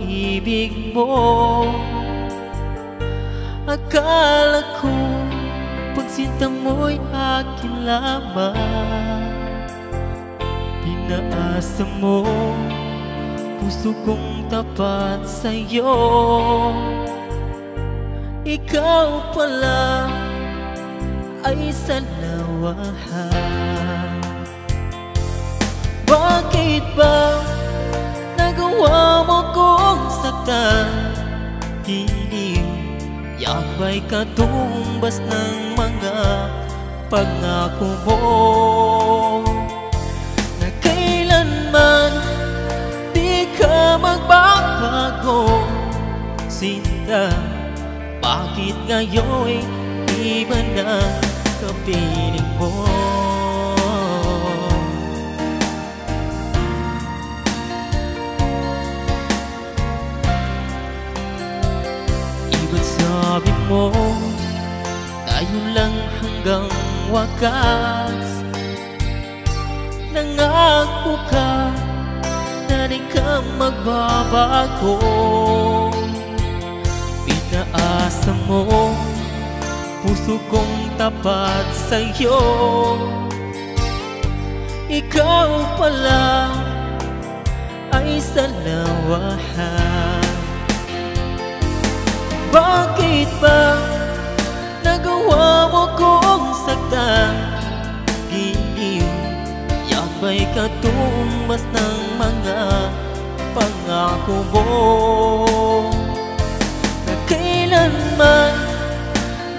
pag-ibig mo. Akala ko pagsinta mo'y akin lamang. Pinaasa mo puso kong tapat sa'yo. Ikaw pala ay salawahan. Bakit ba nagawa mo kong saktan? Giliw, yakbay katumbas ng mga pangako mo, na kailanman di ka magbabago. Sinta, bakit ngayon'y iba na kapiling mo? Iba't sabi mo, tayo lang hanggang wakas. Nangako ka na di ka magbabago. Pinaasa mo puso kong tapat sa'yo. Ikaw pala ay salawahan. Bakit ba nagawa mo kong saktan? Giliw, yakbay katumbas ng mga pangako mo, na kailanman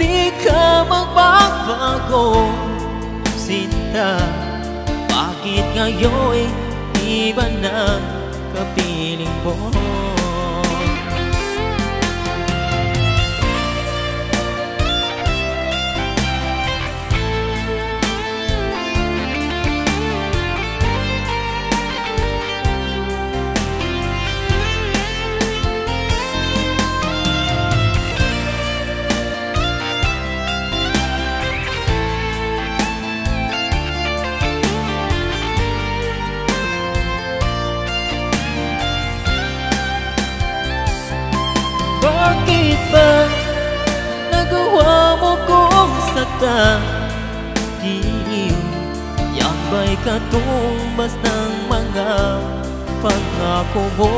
di ka magbabago. Sinta, bakit ngayon'y iba na kapiling mo? Bakit ba nagawa mo kong saktan? Giliw, yakbay katumbas ng mga pangako mo,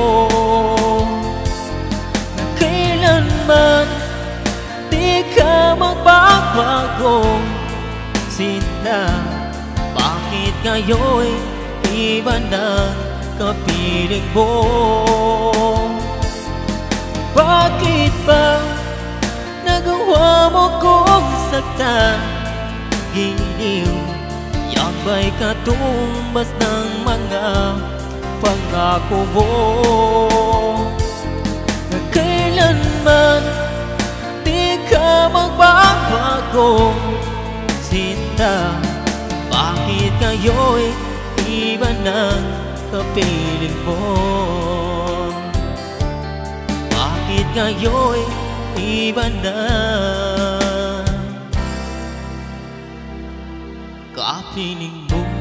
na kailanman di ka magbabago. Sinta, bakit ngayon'y iba na kapiling mo? Bakit ba nagawa mo kong saktan? Giliw, yakbay katumbas ng mga pangako mo, na kailanman di ka magbabago. Sinta, bakit ngayon'y iba na kapiling mo? Bakit ngayon'y iba na kapiling mo?